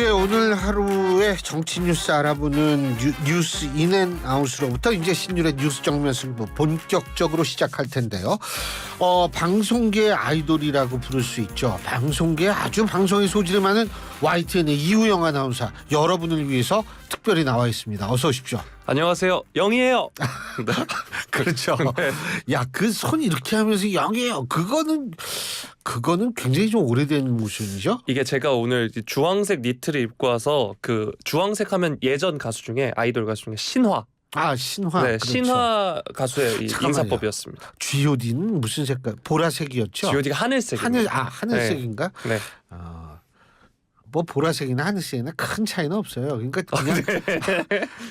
예, 오늘 하루의 정치 뉴스 알아보는 뉴스 인앤아웃으로부터 이제 신율의 뉴스 정면 승부 본격적으로 시작할 텐데요. 방송계 아이돌이라고 부를 수 있죠. 방송계 아주 방송에 소질이 많은 YTN의 이우영 아나운서 여러분을 위해서 특별히 나와 있습니다. 어서 오십시오. 안녕하세요, 영이에요. 네. 그렇죠. 네. 야, 그 손 이렇게 하면서 영이에요. 그거는 굉장히 좀 오래된 모션이죠. 이게 제가 오늘 주황색 니트를 입고 와서 그 주황색 하면 예전 가수 중에 아이돌 가수 중에 신화. 신화. 네, 그렇죠. 신화 가수의 이 인사법이었습니다. G.O.D는 무슨 색깔? 보라색이었죠. G.O.D가 하늘색. 하늘색인가? 네. 뭐 보라색이나 하늘색이나 큰 차이는 없어요. 그러니까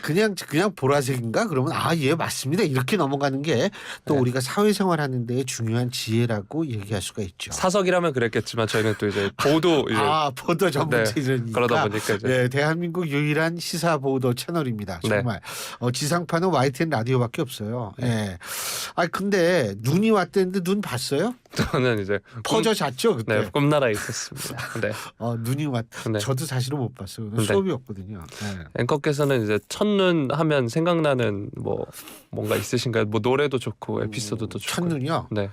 그냥 보라색인가? 그러면 예 맞습니다. 이렇게 넘어가는 게 또 네. 우리가 사회생활하는 데 중요한 지혜라고 얘기할 수가 있죠. 사석이라면 그랬겠지만 저희는 또 이제 보도 이제 보도 전문지니까. 그러다 보니까 이제 네, 대한민국 유일한 시사 보도 채널입니다. 정말 지상파는 YTN 라디오밖에 없어요. 네. 근데 눈이 왔다는데 눈 봤어요? 저는 이제 퍼져 잤죠 그때. 네, 꿈나라에 있었습니다. 네. 눈이 왔. 네. 저도 사실은 못 봤어요. 수업이었거든요. 네. 앵커께서는 이제 첫눈 하면 생각나는 뭔가 있으신가요? 뭐 노래도 좋고 에피소드도 좋고. 첫눈이요? 네.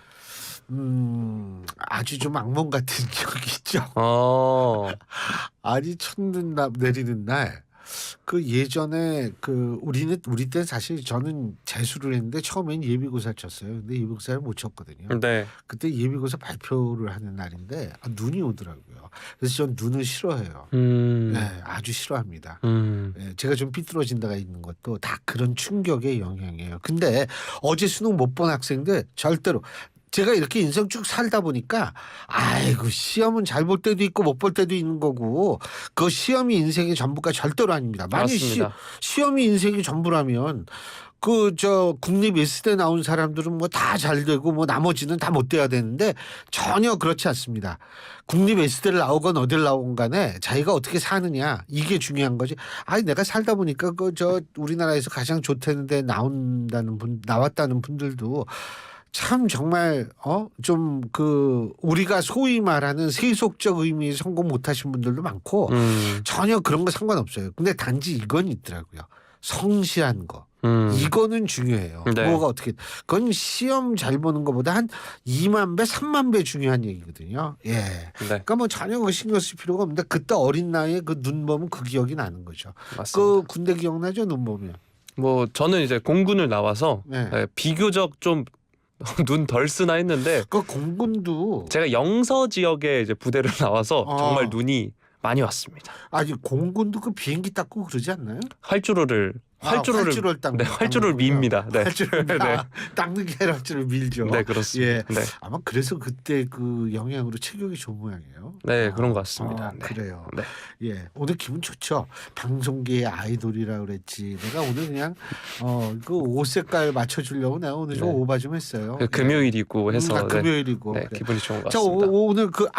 아주 좀 악몽 같은 기억이 있죠. 아니 첫눈 내리는 날. 그 예전에 우리 때 사실 저는 재수를 했는데 처음엔 예비고사 쳤어요. 근데 예비고사를 못 쳤거든요. 네. 그때 예비고사 발표를 하는 날인데 눈이 오더라고요. 그래서 전 눈을 싫어해요. 네, 아주 싫어합니다. 네, 제가 좀 삐뚤어진 데가 있는 것도 다 그런 충격의 영향이에요. 근데 어제 수능 못 본 학생들 절대로 제가 이렇게 인생 쭉 살다 보니까 시험은 잘 볼 때도 있고 못 볼 때도 있는 거고 그 시험이 인생의 전부가 절대로 아닙니다. 만약 시험이 인생의 전부라면 국립 예스대 나온 사람들은 뭐 다 잘 되고 뭐 나머지는 다 못 돼야 되는데 전혀 그렇지 않습니다. 국립 예스대를 나오건 어딜 나오건 간에 자기가 어떻게 사느냐 이게 중요한 거지. 내가 살다 보니까 우리나라에서 가장 좋다는데 나왔다는 분들도 참 정말 우리가 소위 말하는 세속적 의미의 성공 못하신 분들도 많고 전혀 그런 거 상관없어요. 근데 단지 이건 있더라고요. 성실한 거. 이거는 중요해요. 네. 뭐가 어떻게 그건 시험 잘 보는 것보다 한 2만 배 3만 배 중요한 얘기거든요. 예. 네. 그러니까 뭐 전혀 신경 쓸 필요가 없는데 그때 어린 나이에 그 눈 보면 그 기억이 나는 거죠. 맞습니다. 군대 기억나죠? 눈 보면. 뭐 저는 이제 공군을 나와서 비교적 좀 눈 덜 쓰나 했는데 공군도 제가 영서 지역에 이제 부대를 나와서 정말 눈이 많이 왔습니다. 공군도 비행기 닦고 그러지 않나요? 활주로를 닦는 활주로를 밉니다. 네. 닦는 게 아니라 활주로를 밀죠. 네, 그렇습니다. 예. 네. 아마 그래서 그때 그 영향으로 체격이 좋은 모양이에요. 네, 그런 것 같습니다. 네. 그래요. 네. 예, 오늘 기분 좋죠. 방송계의 아이돌이라 그랬지. 내가 오늘 그냥 그 옷 색깔 맞춰주려고 내가 오늘 좀 오바 좀 했어요. 금요일이고 해서 금요일이고. 네, 기분이 좋은 것 자, 같습니다. 오늘 그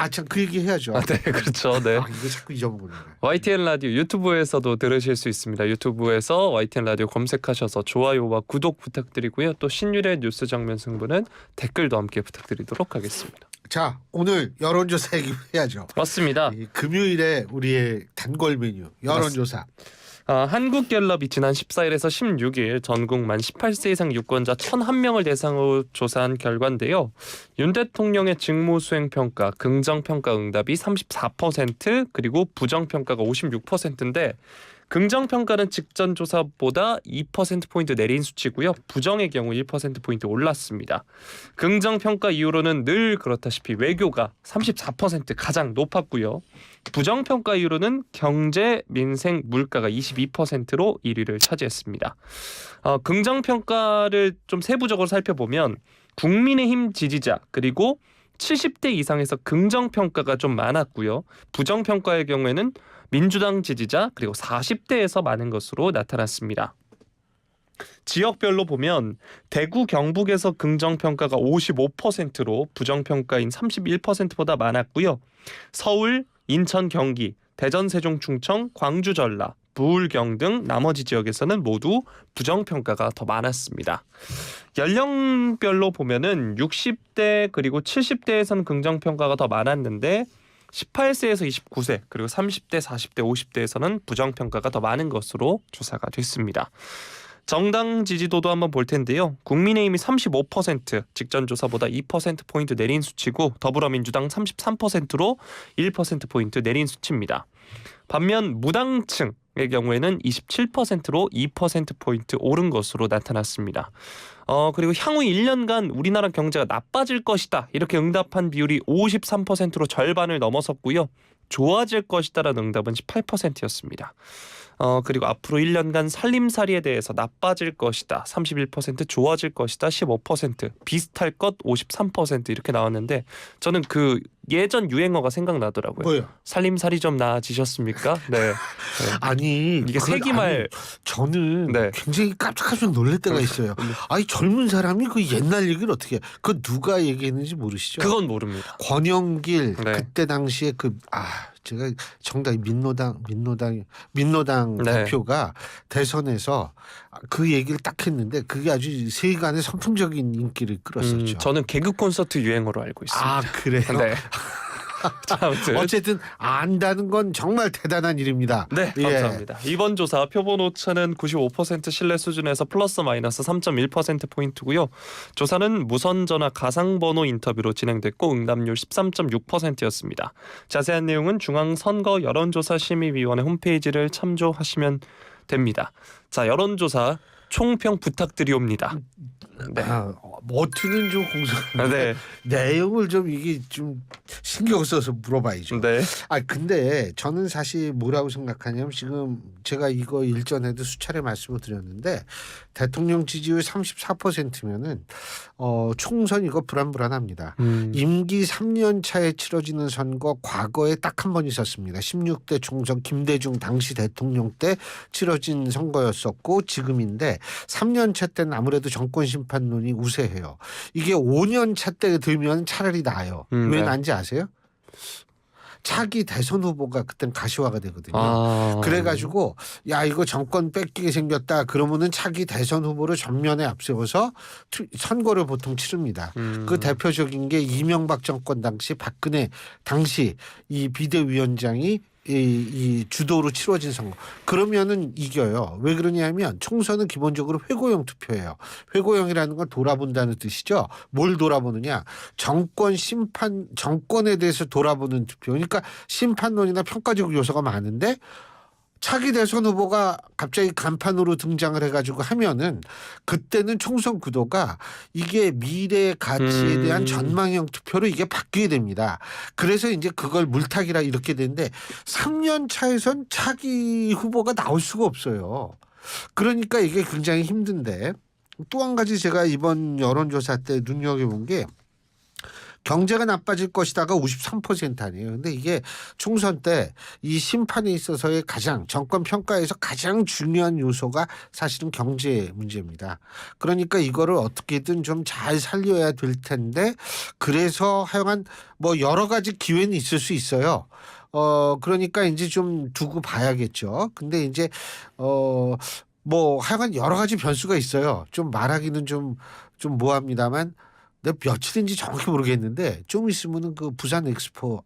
얘기 해야죠. 네, 그렇죠. 네. 이거 자꾸 잊어먹는 거예요. YTN 라디오 유튜브에서도 들으실 수 있습니다. 유튜브에서 YTN 라디오 검색하셔서 좋아요와 구독 부탁드리고요. 또 신율의 뉴스 장면 승부는 댓글도 함께 부탁드리도록 하겠습니다. 자, 오늘 여론조사 얘기해야죠. 맞습니다. 금요일에 우리의 단골 메뉴 여론조사. 한국갤럽이 지난 14일에서 16일 전국 만 18세 이상 유권자 1,001명을 대상으로 조사한 결과인데요. 윤 대통령의 직무수행 평가, 긍정평가 응답이 34% 그리고 부정평가가 56%인데 긍정평가는 직전 조사보다 2%포인트 내린 수치고요. 부정의 경우 1%포인트 올랐습니다. 긍정평가 이후로는 늘 그렇다시피 외교가 34% 가장 높았고요. 부정평가 이후로는 경제, 민생, 물가가 22%로 1위를 차지했습니다. 긍정평가를 좀 세부적으로 살펴보면 국민의힘 지지자 그리고 70대 이상에서 긍정평가가 좀 많았고요. 부정평가의 경우에는 민주당 지지자 그리고 40대에서 많은 것으로 나타났습니다. 지역별로 보면 대구 경북에서 긍정평가가 55%로 부정평가인 31%보다 많았고요. 서울, 인천, 경기, 대전, 세종, 충청, 광주, 전라, 부울경 등 나머지 지역에서는 모두 부정평가가 더 많았습니다. 연령별로 보면은 60대 그리고 70대에서는 긍정평가가 더 많았는데 18세에서 29세 그리고 30대, 40대, 50대에서는 부정평가가 더 많은 것으로 조사가 됐습니다. 정당 지지도도 한번 볼 텐데요. 국민의힘이 35%, 직전 조사보다 2%포인트 내린 수치고 더불어민주당 33%로 1%포인트 내린 수치입니다. 반면 무당층의 경우에는 27%로 2%포인트 오른 것으로 나타났습니다. 그리고 향후 1년간 우리나라 경제가 나빠질 것이다 이렇게 응답한 비율이 53%로 절반을 넘어섰고요. 좋아질 것이다라는 응답은 18%였습니다. 그리고 앞으로 1년간 살림살이에 대해서 나빠질 것이다 31%, 좋아질 것이다 15%, 비슷할 것 53% 이렇게 나왔는데 저는 그 예전 유행어가 생각나더라고요. 뭐요? 살림살이 좀 나아지셨습니까? 네. 아니 이게 세기말. 저는 네. 굉장히 깜짝깜짝 놀랄 때가 있어요. 아니 젊은 사람이 그 옛날 얘기를 어떻게 해? 그 누가 얘기했는지 모르시죠? 그건 모릅니다. 권영길 네. 그때 당시에 제가 정답 민노당 네. 대표가 대선에서 그 얘기를 딱 했는데 그게 아주 세간의 선풍적인 인기를 끌었었죠. 저는 개그 콘서트 유행어로 알고 있습니다. 아 그래요? 네. 자, 아무튼 어쨌든 안다는 건 정말 대단한 일입니다. 네, 감사합니다. 이번 조사 표본 오차는 95% 신뢰 수준에서 플러스 마이너스 3.1%포인트고요. 조사는 무선전화 가상번호 인터뷰로 진행됐고 응답률 13.6%였습니다. 자세한 내용은 중앙선거 여론조사심의위원회 홈페이지를 참조하시면 됩니다. 자, 여론조사 총평 부탁드리옵니다. 네. 머투는 좀 공손한데 네. 내용을 좀 이게 좀 신경 써서 물어봐야죠. 네. 근데 저는 사실 뭐라고 생각하냐면 지금 제가 이거 일전에도 수차례 말씀을 드렸는데 대통령 지지율 34%면은 총선 이거 불안합니다. 임기 3년 차에 치러지는 선거 과거에 딱 한 번 있었습니다. 16대 총선 김대중 당시 대통령 때 치러진 선거였었고 지금인데 3년 차 때는 아무래도 정권 심판론이 우세해요. 이게 5년 차 때 들면 차라리 나아요. 왜 네. 난지 아세요? 차기 대선 후보가 그땐 가시화가 되거든요. 그래가지고 야 이거 정권 뺏기게 생겼다 그러면은 차기 대선 후보를 전면에 앞세워서 선거를 보통 치릅니다. 그 대표적인 게 이명박 정권 당시 박근혜 당시 이 비대위원장이 이 주도로 치러진 선거. 그러면은 이겨요. 왜 그러냐면 총선은 기본적으로 회고형 투표예요. 회고형이라는 건 돌아본다는 뜻이죠. 뭘 돌아보느냐. 정권에 대해서 돌아보는 투표. 그러니까 심판론이나 평가적 요소가 많은데 차기 대선 후보가 갑자기 간판으로 등장을 해가지고 하면은 그때는 총선 구도가 이게 미래 가치에 대한 전망형 투표로 이게 바뀌게 됩니다. 그래서 이제 그걸 물타기라 이렇게 되는데 3년 차에선 차기 후보가 나올 수가 없어요. 그러니까 이게 굉장히 힘든데 또 한 가지 제가 이번 여론조사 때 눈여겨본 게 경제가 나빠질 것이다가 53% 아니에요. 근데 이게 총선 때 이 심판에 있어서의 정권 평가에서 가장 중요한 요소가 사실은 경제 문제입니다. 그러니까 이거를 어떻게든 좀 잘 살려야 될 텐데 그래서 하여간 뭐 여러 가지 기회는 있을 수 있어요. 그러니까 이제 좀 두고 봐야겠죠. 근데 이제 뭐 하여간 여러 가지 변수가 있어요. 좀 말하기는 좀 뭐합니다만 내가 며칠인지 정확히 모르겠는데 좀 있으면은 그 부산 엑스포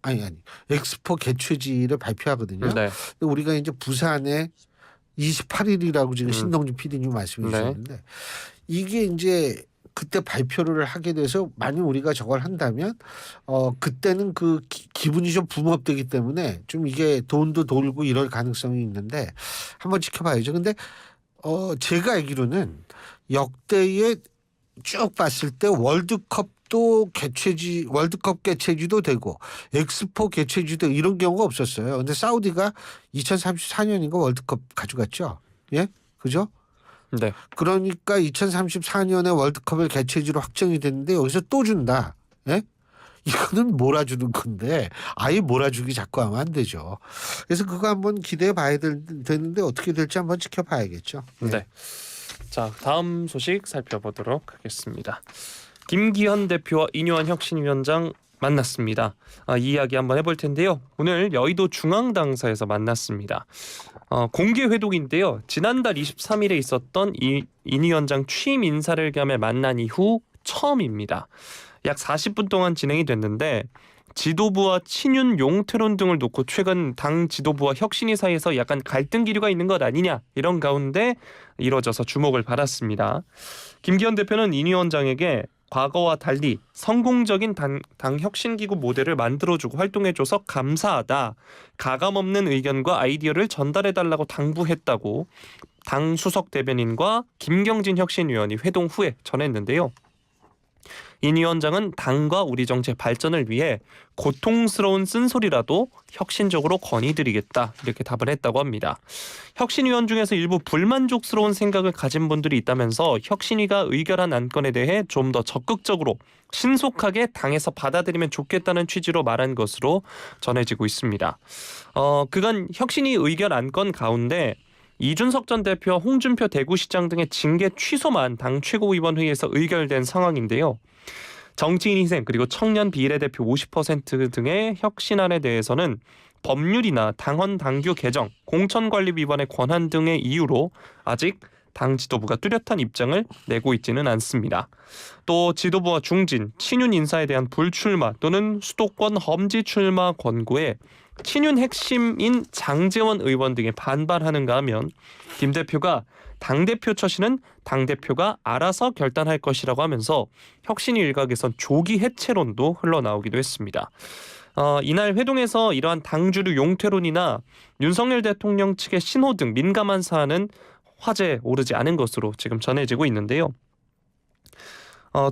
엑스포 개최지를 발표하거든요. 네. 근데 우리가 이제 부산에 28일이라고 지금 신동준 PD님 말씀해 주셨는데 이게 이제 그때 발표를 하게 돼서 만약 우리가 저걸 한다면 그때는 그 기분이 좀 붐업되기 때문에 좀 이게 돈도 돌고 이럴 가능성이 있는데 한번 지켜봐야죠. 근데 제가 알기로는 역대의 쭉 봤을 때 월드컵 개최지도 되고 엑스포 개최지도 이런 경우가 없었어요. 근데 사우디가 2034년인가 월드컵 가져갔죠. 예? 그죠? 네. 그러니까 2034년에 월드컵을 개최지로 확정이 됐는데 여기서 또 준다. 예? 이거는 몰아주는 건데 아예 몰아주기 자꾸 하면 안 되죠. 그래서 그거 한번 기대해 봐야 되는데 어떻게 될지 한번 지켜봐야겠죠. 네. 자, 다음 소식 살펴보도록 하겠습니다. 김기현 대표와 이뇨한 혁신위원장 만났습니다. 이 이야기 한번 해볼 텐데요. 오늘 여의도 중앙당사에서 만났습니다. 공개 회동인데요. 지난달 23일에 있었던 인 위원장 취임 인사를 겸해 만난 이후 처음입니다. 약 40분 동안 진행이 됐는데 지도부와 친윤 용태론 등을 놓고 최근 당 지도부와 혁신위 사이에서 약간 갈등 기류가 있는 것 아니냐 이런 가운데 이뤄져서 주목을 받았습니다. 김기현 대표는 인 위원장에게 과거와 달리 성공적인 당 혁신기구 모델을 만들어주고 활동해줘서 감사하다. 가감없는 의견과 아이디어를 전달해달라고 당부했다고 당 수석 대변인과 김경진 혁신위원이 회동 후에 전했는데요. 인 위원장은 당과 우리 정치의 발전을 위해 고통스러운 쓴소리라도 혁신적으로 건의드리겠다 이렇게 답을 했다고 합니다. 혁신위원 중에서 일부 불만족스러운 생각을 가진 분들이 있다면서 혁신위가 의결한 안건에 대해 좀 더 적극적으로 신속하게 당에서 받아들이면 좋겠다는 취지로 말한 것으로 전해지고 있습니다. 그간 혁신위 의결 안건 가운데 이준석 전 대표와 홍준표 대구시장 등의 징계 취소만 당 최고위원회의에서 의결된 상황인데요. 정치인 희생 그리고 청년 비례대표 50% 등의 혁신안에 대해서는 법률이나 당헌 당규 개정, 공천관리 위반의 권한 등의 이유로 아직 당 지도부가 뚜렷한 입장을 내고 있지는 않습니다. 또 지도부와 중진, 친윤 인사에 대한 불출마 또는 수도권 험지 출마 권고에 친윤 핵심인 장제원 의원 등이 반발하는가 하면 김 대표가 당대표 처신은 당대표가 알아서 결단할 것이라고 하면서 혁신위 일각에선 조기 해체론도 흘러나오기도 했습니다. 이날 회동에서 이러한 당주류 용퇴론이나 윤석열 대통령 측의 신호 등 민감한 사안은 화제에 오르지 않은 것으로 지금 전해지고 있는데요.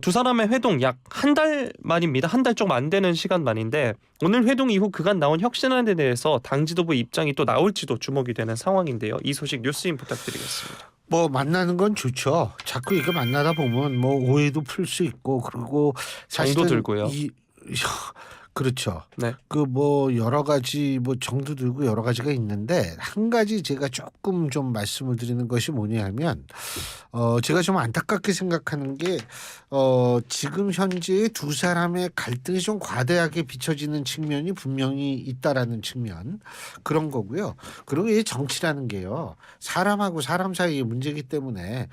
두 사람의 회동 약 한 달 만입니다. 한 달 조금 안 되는 시간 만인데 오늘 회동 이후 그간 나온 혁신안에 대해서 당 지도부 입장이 또 나올지도 주목이 되는 상황인데요. 이 소식 뉴스인 부탁드리겠습니다. 뭐 만나는 건 좋죠. 자꾸 이거 만나다 보면 뭐 오해도 풀 수 있고 그리고 정도 들고요. 그렇죠. 네. 그 뭐 여러 가지 뭐 정도 들고 여러 가지가 있는데 한 가지 제가 조금 좀 말씀을 드리는 것이 뭐냐면 제가 좀 안타깝게 생각하는 게 지금 현재 두 사람의 갈등이 좀 과대하게 비춰지는 측면이 분명히 있다라는 측면 그런 거고요. 그리고 이 정치라는 게요. 사람하고 사람 사이의 문제이기 때문에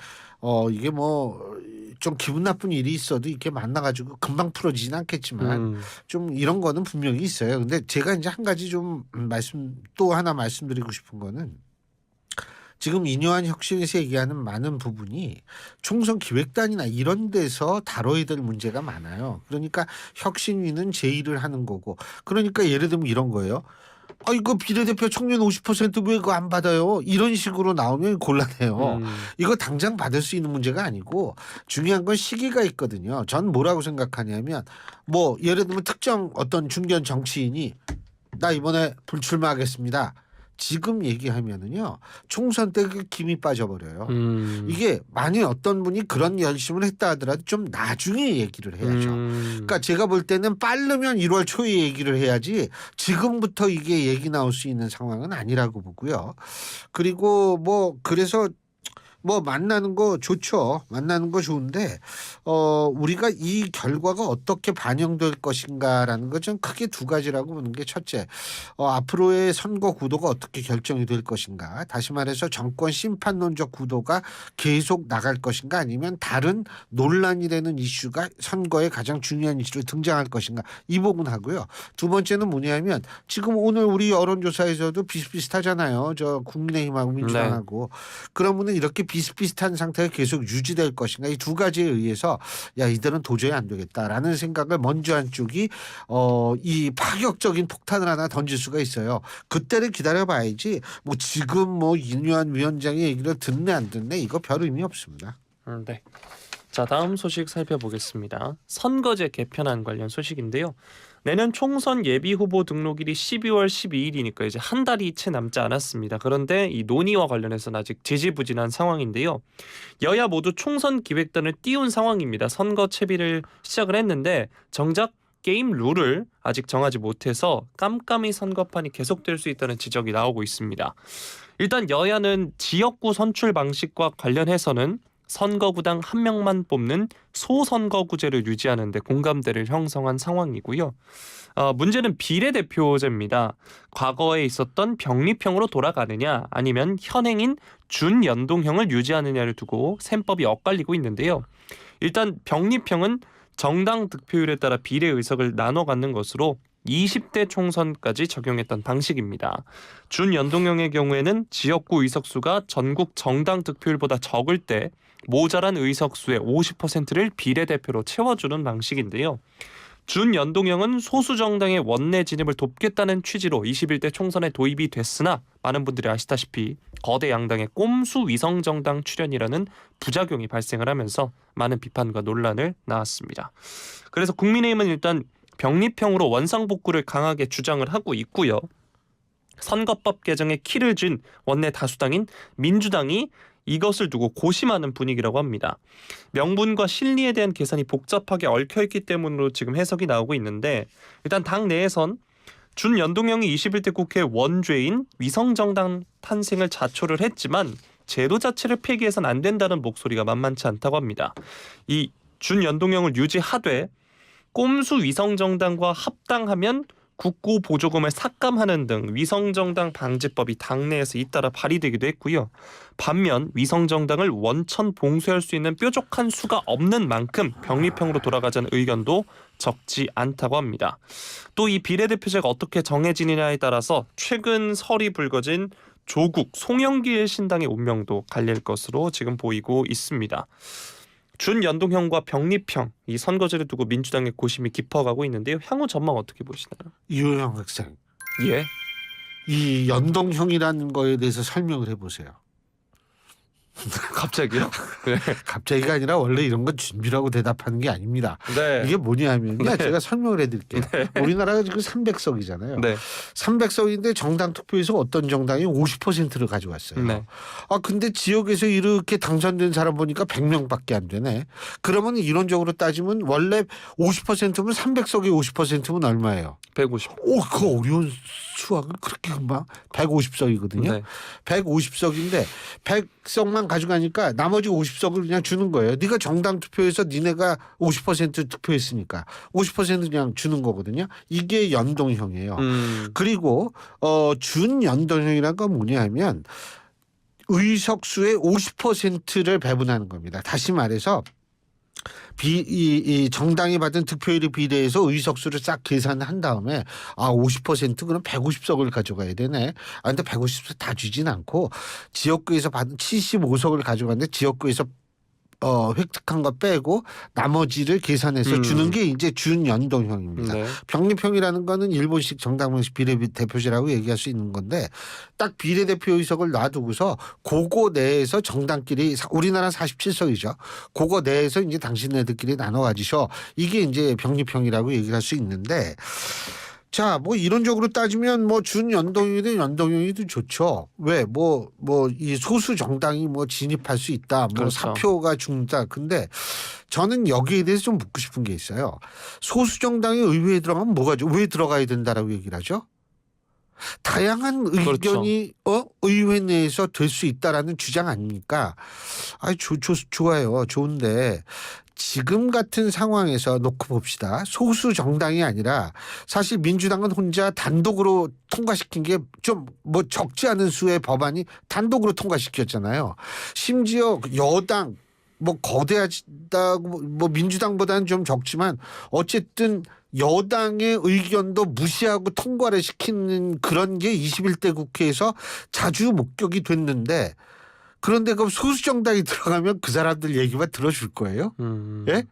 이게 뭐 좀 기분 나쁜 일이 있어도 이렇게 만나가지고 금방 풀어지진 않겠지만 좀 이런 거는 분명히 있어요. 근데 제가 이제 한 가지 좀 또 하나 말씀드리고 싶은 거는 지금 인요한 혁신에서 얘기하는 많은 부분이 총선 기획단이나 이런 데서 다뤄야 될 문제가 많아요. 그러니까 혁신위는 제의를 하는 거고 그러니까 예를 들면 이런 거예요. 이거 비례대표 청년 50% 왜 그거 안 받아요? 이런 식으로 나오면 곤란해요. 이거 당장 받을 수 있는 문제가 아니고 중요한 건 시기가 있거든요. 전 뭐라고 생각하냐면 뭐 예를 들면 특정 어떤 중견 정치인이 나 이번에 불출마하겠습니다. 지금 얘기하면은요 총선 때 그 김이 빠져버려요. 이게 만일 어떤 분이 그런 결심을 했다 하더라도 좀 나중에 얘기를 해야죠. 그러니까 제가 볼 때는 빠르면 1월 초에 얘기를 해야지 지금부터 이게 얘기 나올 수 있는 상황은 아니라고 보고요. 그리고 뭐 그래서 뭐 만나는 거 좋죠. 만나는 거 좋은데 우리가 이 결과가 어떻게 반영될 것인가라는 것 좀 크게 두 가지라고 보는 게 첫째, 앞으로의 선거 구도가 어떻게 결정이 될 것인가. 다시 말해서 정권 심판론적 구도가 계속 나갈 것인가 아니면 다른 논란이 되는 이슈가 선거에 가장 중요한 이슈로 등장할 것인가. 이 부분하고요. 두 번째는 뭐냐면 지금 오늘 우리 여론조사에서도 비슷비슷하잖아요. 저 국민의힘하고 민주당하고. 그러면은 이렇게 비슷비슷한 상태가 계속 유지될 것인가. 이 두 가지에 의해서 야 이들은 도저히 안 되겠다라는 생각을 먼저 한 쪽이 이 파격적인 폭탄을 하나 던질 수가 있어요. 그때를 기다려봐야지 뭐 지금 뭐 인요한 위원장의 얘기를 듣네 안 듣네 이거 별 의미 없습니다. 네. 자 다음 소식 살펴보겠습니다. 선거제 개편안 관련 소식인데요. 내년 총선 예비 후보 등록일이 12월 12일이니까 이제 한 달이 채 남지 않았습니다. 그런데 이 논의와 관련해서는 아직 지지부진한 상황인데요. 여야 모두 총선 기획단을 띄운 상황입니다. 선거 채비를 시작을 했는데 정작 게임 룰을 아직 정하지 못해서 깜깜이 선거판이 계속될 수 있다는 지적이 나오고 있습니다. 일단 여야는 지역구 선출 방식과 관련해서는 선거구당 한 명만 뽑는 소선거구제를 유지하는 데 공감대를 형성한 상황이고요. 문제는 비례대표제입니다. 과거에 있었던 병립형으로 돌아가느냐 아니면 현행인 준연동형을 유지하느냐를 두고 셈법이 엇갈리고 있는데요. 일단 병립형은 정당 득표율에 따라 비례 의석을 나눠 갖는 것으로 20대 총선까지 적용했던 방식입니다. 준연동형의 경우에는 지역구 의석수가 전국 정당 득표율보다 적을 때 모자란 의석수의 50%를 비례대표로 채워주는 방식인데요. 준연동형은 소수 정당의 원내 진입을 돕겠다는 취지로 21대 총선에 도입이 됐으나 많은 분들이 아시다시피 거대 양당의 꼼수 위성 정당 출현이라는 부작용이 발생을 하면서 많은 비판과 논란을 낳았습니다. 그래서 국민의힘은 일단 병립형으로 원상복구를 강하게 주장을 하고 있고요. 선거법 개정에 키를 쥔 원내 다수당인 민주당이 이것을 두고 고심하는 분위기라고 합니다. 명분과 실리에 대한 계산이 복잡하게 얽혀있기 때문으로 지금 해석이 나오고 있는데 일단 당 내에선 준연동형이 21대 국회 원죄인 위성정당 탄생을 자초를 했지만 제도 자체를 폐기해서는 안 된다는 목소리가 만만치 않다고 합니다. 이 준연동형을 유지하되 꼼수 위성정당과 합당하면 국고 보조금을 삭감하는 등 위성정당 방지법이 당내에서 잇따라 발의되기도 했고요. 반면 위성정당을 원천 봉쇄할 수 있는 뾰족한 수가 없는 만큼 병립형으로 돌아가자는 의견도 적지 않다고 합니다. 또 이 비례대표제가 어떻게 정해지느냐에 따라서 최근 설이 불거진 조국 송영길 신당의 운명도 갈릴 것으로 지금 보이고 있습니다. 준연동형과 병립형 이 선거제를 두고 민주당의 고심이 깊어가고 있는데요. 향후 전망 어떻게 보시나요? 이호영 학생, 예. 이 연동형이라는 거에 대해서 설명을 해보세요. 갑자기요? 네. 갑자기가 아니라 원래 이런 건 준비라고 대답하는 게 아닙니다. 네. 이게 뭐냐면요. 네. 제가 설명을 해드릴게요. 네. 우리나라가 지금 300석이잖아요. 네. 300석인데 정당 투표에서 어떤 정당이 50%를 가져갔어요. 네. 근데 지역에서 이렇게 당선된 사람 보니까 100명밖에 안 되네. 그러면 이론적으로 따지면 원래 50%면 300석의 50%면 얼마예요? 150. 그 어려운 수학을 그렇게 금방 150석이거든요. 네. 150석인데 100석만 가져가니까 나머지 50석을 그냥 주는 거예요. 네가 정당 투표에서 니네가 50% 투표했으니까 50% 그냥 주는 거거든요. 이게 연동형이에요. 그리고 준연동형이라는 건 뭐냐면 의석수의 50%를 배분하는 겁니다. 다시 말해서 이 정당이 받은 득표율에 비례해서 의석수를 싹 계산한 다음에 50% 그럼 150석을 가져가야 되네. 근데 150석 다 주진 않고 지역구에서 받은 75석을 가져갔는데 지역구에서 획득한 거 빼고 나머지를 계산해서 주는 게 이제 준연동형입니다. 네. 병립형이라는 거는 일본식 정당방식 비례대표제라고 얘기할 수 있는 건데 딱 비례대표 의석을 놔두고서 그거 내에서 정당끼리 우리나라 47석이죠. 그거 내에서 이제 당신네들끼리 나눠 가지셔. 이게 이제 병립형이라고 얘기할 수 있는데 자, 뭐 이론적으로 따지면 뭐 준연동형이든 연동형이든 좋죠. 왜? 이 소수 정당이 뭐 진입할 수 있다. 그렇죠. 사표가 죽는다. 근데 저는 여기에 대해서 좀 묻고 싶은 게 있어요. 소수 정당이 의회에 들어가면 왜 들어가야 된다라고 얘기를 하죠? 다양한 의견이 의회 내에서 될 수 있다라는 주장 아닙니까? 좋아요. 좋은데 지금 같은 상황에서 놓고 봅시다. 소수 정당이 아니라 사실 민주당은 혼자 단독으로 통과시킨 게 좀 적지 않은 수의 법안이 단독으로 통과시켰잖아요. 심지어 여당 거대하다고 민주당보다는 좀 적지만 어쨌든 여당의 의견도 무시하고 통과를 시키는 그런 게 21대 국회에서 자주 목격이 됐는데 그런데 그럼 소수 정당이 들어가면 그 사람들 얘기만 들어줄 거예요? 예?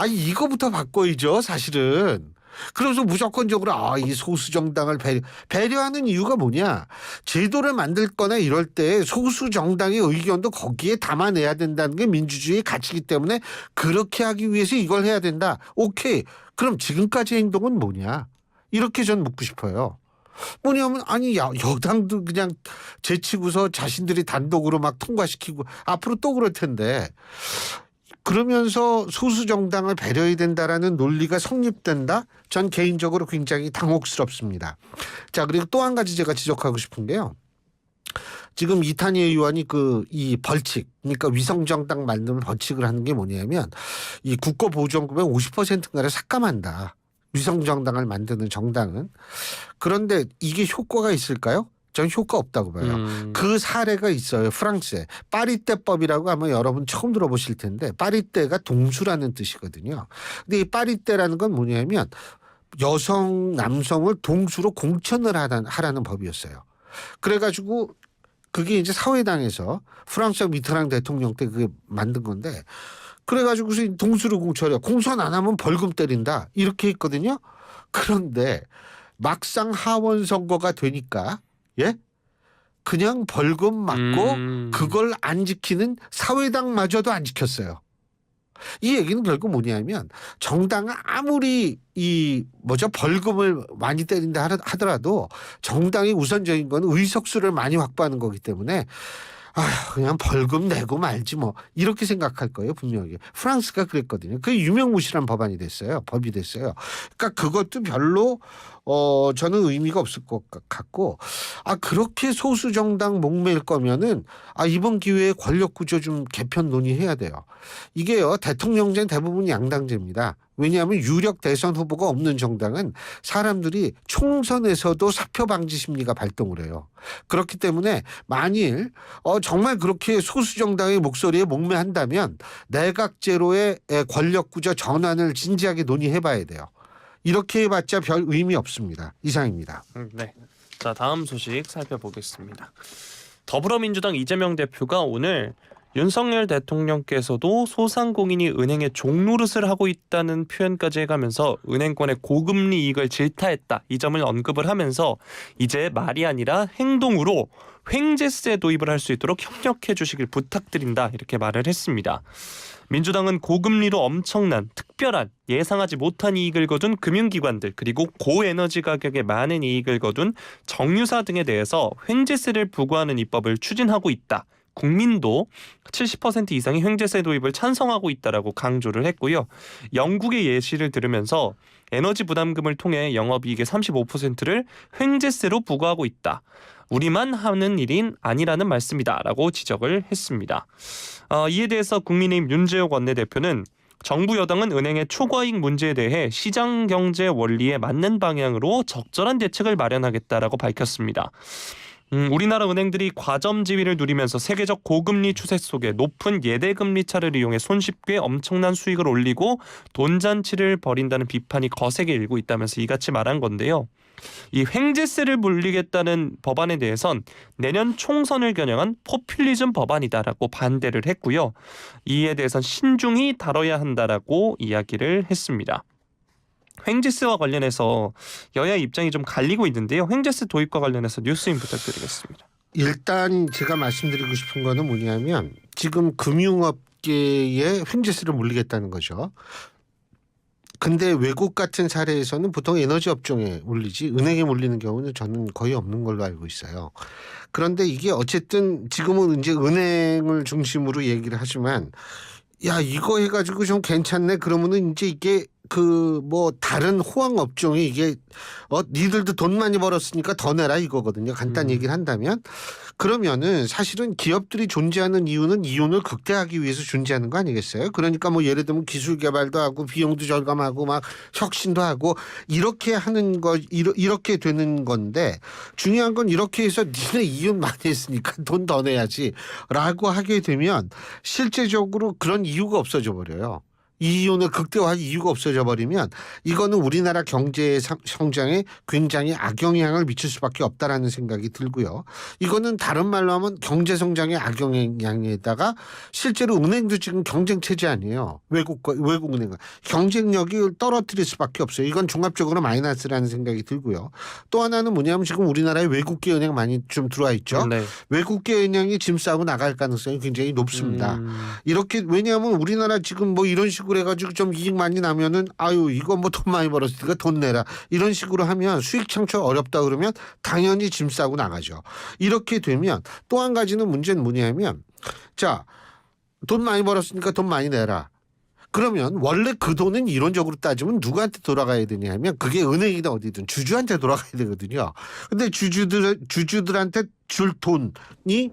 이거부터 바꿔야죠, 사실은. 그래서 무조건적으로 이 소수 정당을 배려하는 이유가 뭐냐? 제도를 만들 거나 이럴 때 소수 정당의 의견도 거기에 담아내야 된다는 게 민주주의의 가치이기 때문에 그렇게 하기 위해서 이걸 해야 된다. 오케이. 그럼 지금까지 행동은 뭐냐? 이렇게 전 묻고 싶어요. 뭐냐면 여당도 그냥 제치고서 자신들이 단독으로 막 통과시키고 앞으로 또 그럴 텐데 그러면서 소수 정당을 배려해야 된다라는 논리가 성립된다? 전 개인적으로 굉장히 당혹스럽습니다. 자, 그리고 또 한 가지 제가 지적하고 싶은 게요. 지금 이탄희 의원이 이 벌칙, 그러니까 위성정당 만드는 벌칙을 하는 게 뭐냐면 이 국고보조금의 50%인가를 삭감한다. 위성정당을 만드는 정당은. 그런데 이게 효과가 있을까요? 저는 효과 없다고 봐요. 그 사례가 있어요. 프랑스에. 파리떼법이라고 아마 여러분 처음 들어보실 텐데 파리떼가 동수라는 뜻이거든요. 근데 이 파리떼라는 건 뭐냐면 여성 남성을 동수로 공천을 하라는 법이었어요. 그래가지고 그게 이제 사회당에서 프랑스 미트랑 대통령 때 그게 만든 건데 그래가지고서 동수로 공천이야. 공천 안 하면 벌금 때린다 이렇게 했거든요. 그런데 막상 하원 선거가 되니까 예? 그냥 벌금 맞고 그걸 안 지키는 사회당마저도 안 지켰어요. 이 얘기는 결국 뭐냐면 정당은 아무리 벌금을 많이 때린다 하더라도 정당이 우선적인 건 의석수를 많이 확보하는 거기 때문에 그냥 벌금 내고 말지 뭐 이렇게 생각할 거예요 분명히. 프랑스가 그랬거든요. 그게 유명무실한 법이 됐어요. 그러니까 그것도 별로 저는 의미가 없을 것 같고 그렇게 소수 정당 목매일 거면은 이번 기회에 권력 구조 좀 개편 논의해야 돼요. 이게요 대통령제는 대부분 양당제입니다. 왜냐하면 유력 대선 후보가 없는 정당은 사람들이 총선에서도 사표 방지 심리가 발동을 해요. 그렇기 때문에 만일 정말 그렇게 소수 정당의 목소리에 목매한다면 내각제로의 권력 구조 전환을 진지하게 논의해봐야 돼요. 이렇게 해봤자 별 의미 없습니다. 이상입니다. 네. 자, 다음 소식 살펴보겠습니다. 더불어민주당 이재명 대표가 오늘 윤석열 대통령께서도 소상공인이 은행에 종노릇을 하고 있다는 표현까지 해가면서 은행권의 고금리 이익을 질타했다. 이 점을 언급을 하면서 이제 말이 아니라 행동으로 횡재세 도입을 할 수 있도록 협력해 주시길 부탁드린다. 이렇게 말을 했습니다. 민주당은 고금리로 엄청난 특별한 예상하지 못한 이익을 거둔 금융기관들 그리고 고에너지 가격에 많은 이익을 거둔 정유사 등에 대해서 횡재세를 부과하는 입법을 추진하고 있다. 국민도 70% 이상이 횡재세 도입을 찬성하고 있다라고 강조를 했고요. 영국의 예시를 들으면서 에너지 부담금을 통해 영업이익의 35%를 횡재세로 부과하고 있다. 우리만 하는 일인 아니라는 말씀이다라고 지적을 했습니다. 이에 대해서 국민의힘 윤재욱 원내대표는 정부 여당은 은행의 초과이익 문제에 대해 시장 경제 원리에 맞는 방향으로 적절한 대책을 마련하겠다라고 밝혔습니다. 우리나라 은행들이 과점 지위를 누리면서 세계적 고금리 추세 속에 높은 예대금리 차를 이용해 손쉽게 엄청난 수익을 올리고 돈잔치를 벌인다는 비판이 거세게 일고 있다면서 이같이 말한 건데요. 이 횡재세를 물리겠다는 법안에 대해선 내년 총선을 겨냥한 포퓰리즘 법안이다라고 반대를 했고요. 이에 대해선 신중히 다뤄야 한다라고 이야기를 했습니다. 횡재세와 관련해서 여야 입장이 좀 갈리고 있는데요. 횡재세 도입과 관련해서 뉴스인 부탁드리겠습니다. 일단 제가 말씀드리고 싶은 거는 뭐냐면 지금 금융업계에 횡재세를 물리겠다는 거죠. 근데 외국 같은 사례에서는 보통 에너지 업종에 물리지 은행에 물리는 경우는 저는 거의 없는 걸로 알고 있어요. 그런데 이게 어쨌든 지금은 이제 은행을 중심으로 얘기를 하지만 이거 해가지고 좀 괜찮네 그러면은 이제 이게 다른 호황 업종에 이게 니들도 돈 많이 벌었으니까 더 내라 이거거든요. 간단히 얘기를 한다면 그러면은 사실은 기업들이 존재하는 이유는 이윤을 극대화하기 위해서 존재하는 거 아니겠어요? 그러니까 예를 들면 기술 개발도 하고 비용도 절감하고 막 혁신도 하고 이렇게 하는 거 이렇게 되는 건데 중요한 건 이렇게 해서 니네 이윤 많이 했으니까 돈 더 내야지라고 하게 되면 실제적으로 그런 이유가 없어져 버려요. 이 이윤을 극대화할 이유가 없어져 버리면 이거는 우리나라 경제 성장에 굉장히 악영향을 미칠 수밖에 없다라는 생각이 들고요. 이거는 다른 말로 하면 경제 성장의 악영향에다가 실제로 은행도 지금 경쟁 체제 아니에요. 외국 은행은 경쟁력이 떨어뜨릴 수밖에 없어요. 이건 종합적으로 마이너스라는 생각이 들고요. 또 하나는 뭐냐면 지금 우리나라에 외국계 은행 많이 좀 들어와 있죠. 네. 외국계 은행이 짐 싸고 나갈 가능성이 굉장히 높습니다. 이렇게 왜냐하면 우리나라 지금 이런 식으로 해가지고 좀 이익 많이 나면은 이거 돈 많이 벌었으니까 돈 내라 이런 식으로 하면 수익 창출 어렵다 그러면 당연히 짐 싸고 나가죠. 이렇게 되면 또 한 가지는 문제는 뭐냐면 돈 많이 벌었으니까 돈 많이 내라. 그러면 원래 그 돈은 이론적으로 따지면 누구한테 돌아가야 되냐 하면 그게 은행이든 어디든 주주한테 돌아가야 되거든요. 근데 주주들한테 줄 돈이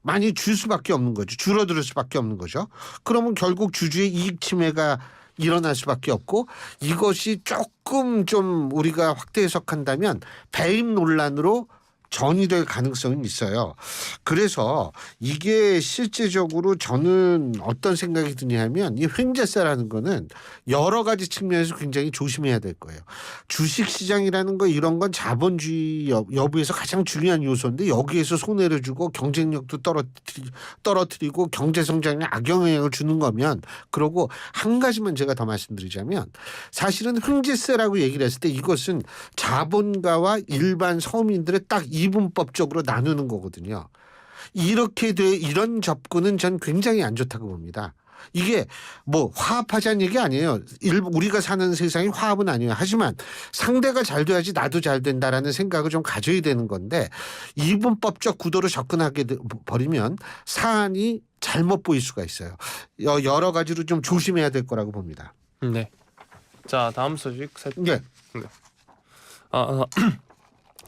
많이 줄 수밖에 없는 거죠. 줄어들 수밖에 없는 거죠. 그러면 결국 주주의 이익 침해가 일어날 수밖에 없고 이것이 조금 좀 우리가 확대 해석한다면 배임 논란으로 전이될 가능성이 있어요. 그래서 이게 실제적으로 저는 어떤 생각이 드냐면 이 횡재세라는 거는 여러 가지 측면에서 굉장히 조심해야 될 거예요. 주식시장이라는 거 이런 건 자본주의 여부에서 가장 중요한 요소인데 여기에서 손해를 주고 경쟁력도 떨어뜨리고 경제성장에 악영향을 주는 거면 그러고 한 가지만 제가 더 말씀드리자면 사실은 횡재세라고 얘기를 했을 때 이것은 자본가와 일반 서민들의 딱 이분법적으로 나누는 거거든요. 이런 접근은 전 굉장히 안 좋다고 봅니다. 이게 뭐 화합하자는 얘기 아니에요. 우리가 사는 세상이 화합은 아니에요. 하지만 상대가 잘 돼야지 나도 잘 된다라는 생각을 좀 가져야 되는 건데 이분법적 구도로 접근하게 버리면 사안이 잘못 보일 수가 있어요. 여러 가지로 좀 조심해야 될 거라고 봅니다. 네. 자, 다음 소식. 네.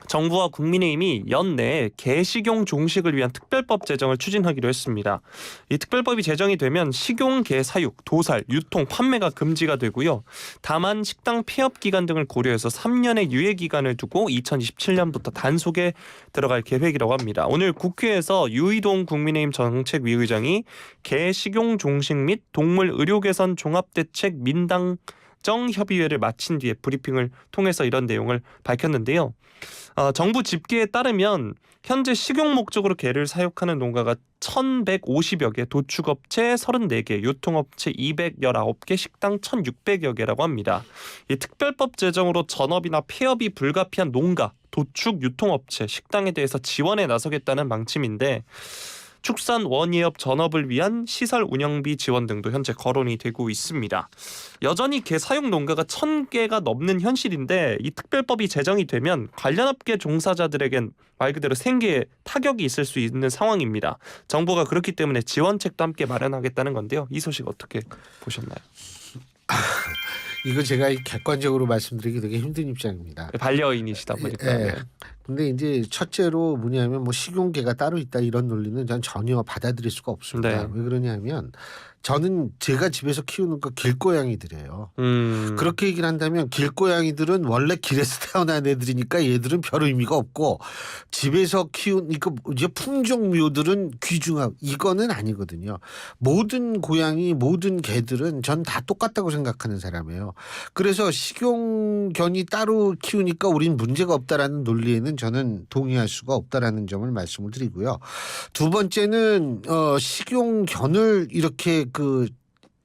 정부와 국민의힘이 연내에 개식용 종식을 위한 특별법 제정을 추진하기로 했습니다. 이 특별법이 제정이 되면 식용 개 사육, 도살, 유통, 판매가 금지가 되고요. 다만 식당 폐업 기간 등을 고려해서 3년의 유예 기간을 두고 2027년부터 단속에 들어갈 계획이라고 합니다. 오늘 국회에서 유이동 국민의힘 정책위의장이 개 식용 종식 및 동물 의료 개선 종합대책 민당 협의회를 마친 뒤에 브리핑을 통해서 이런 내용을 밝혔는데요. 정부 집계에 따르면 현재 식용 목적으로 개를 사육하는 농가가 1,150여 개, 도축업체 34개, 유통업체 219개, 식당 1,600여 개라고 합니다. 이 특별법 제정으로 전업이나 폐업이 불가피한 농가, 도축, 유통업체, 식당에 대해서 지원에 나서겠다는 방침인데 축산 원예업 전업을 위한 시설 운영비 지원 등도 현재 거론이 되고 있습니다. 여전히 개 사육 농가가 1,000개가 넘는 현실인데 이 특별법이 제정이 되면 관련 업계 종사자들에겐 말 그대로 생계에 타격이 있을 수 있는 상황입니다. 정부가 그렇기 때문에 지원책도 함께 마련하겠다는 건데요. 이 소식 어떻게 보셨나요? 이거 제가 객관적으로 말씀드리기 되게 힘든 입장입니다. 반려인이시다 보니까. 네. 근데 이제 첫째로 뭐냐면 뭐 식용개가 따로 있다 이런 논리는 전 전혀 받아들일 수가 없습니다. 네. 왜 그러냐면 저는 제가 집에서 키우는 거 길고양이들이에요. 그렇게 얘기를 한다면 길고양이들은 원래 길에서 태어난 애들이니까 얘들은 별 의미가 없고 집에서 키운 이제 품종묘들은 귀중하고 이거는 아니거든요. 모든 고양이 모든 개들은 전 다 똑같다고 생각하는 사람이에요. 그래서 식용견이 따로 키우니까 우린 문제가 없다라는 논리에는 저는 동의할 수가 없다라는 점을 말씀을 드리고요. 두 번째는 식용견을 이렇게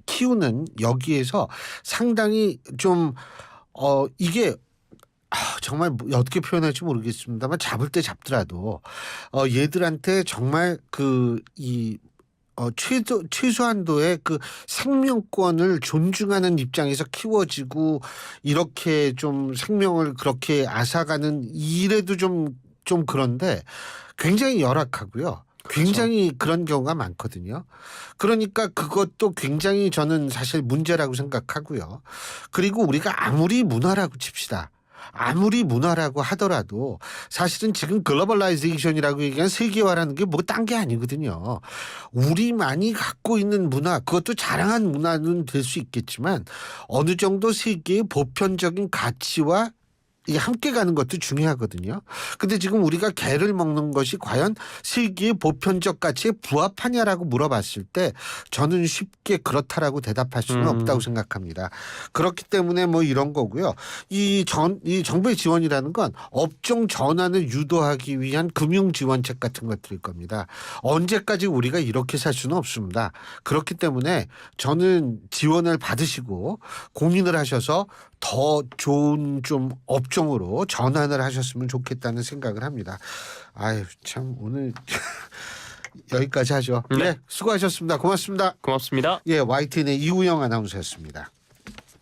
키우는 여기에서 상당히 좀 이게 정말 어떻게 표현할지 모르겠습니다만 잡을 때 잡더라도 얘들한테 정말 최소한도의 생명권을 존중하는 입장에서 키워지고 이렇게 좀 생명을 그렇게 앗아가는 이래도 좀 그런데 굉장히 열악하고요. 굉장히 그런 경우가 많거든요. 그러니까 그것도 굉장히 저는 사실 문제라고 생각하고요. 그리고 우리가 아무리 문화라고 칩시다. 아무리 문화라고 하더라도 사실은 지금 글로벌라이제이션이라고 얘기하는 세계화라는 게 뭐 딴 게 아니거든요. 우리만이 갖고 있는 문화 그것도 자랑한 문화는 될 수 있겠지만 어느 정도 세계의 보편적인 가치와 함께 가는 것도 중요하거든요. 근데 지금 우리가 개를 먹는 것이 과연 세계의 보편적 가치에 부합하냐라고 물어봤을 때 저는 쉽게 그렇다라고 대답할 수는 없다고 생각합니다. 그렇기 때문에 뭐 이런 거고요. 이 정부의 지원이라는 건 업종 전환을 유도하기 위한 금융 지원책 같은 것들일 겁니다. 언제까지 우리가 이렇게 살 수는 없습니다. 그렇기 때문에 저는 지원을 받으시고 고민을 하셔서 더 좋은 좀 업종으로 전환을 하셨으면 좋겠다는 생각을 합니다. 아유 참 오늘 여기까지 하죠. 네. 수고하셨습니다. 고맙습니다. 고맙습니다. YTN의 이우영 아나운서였습니다.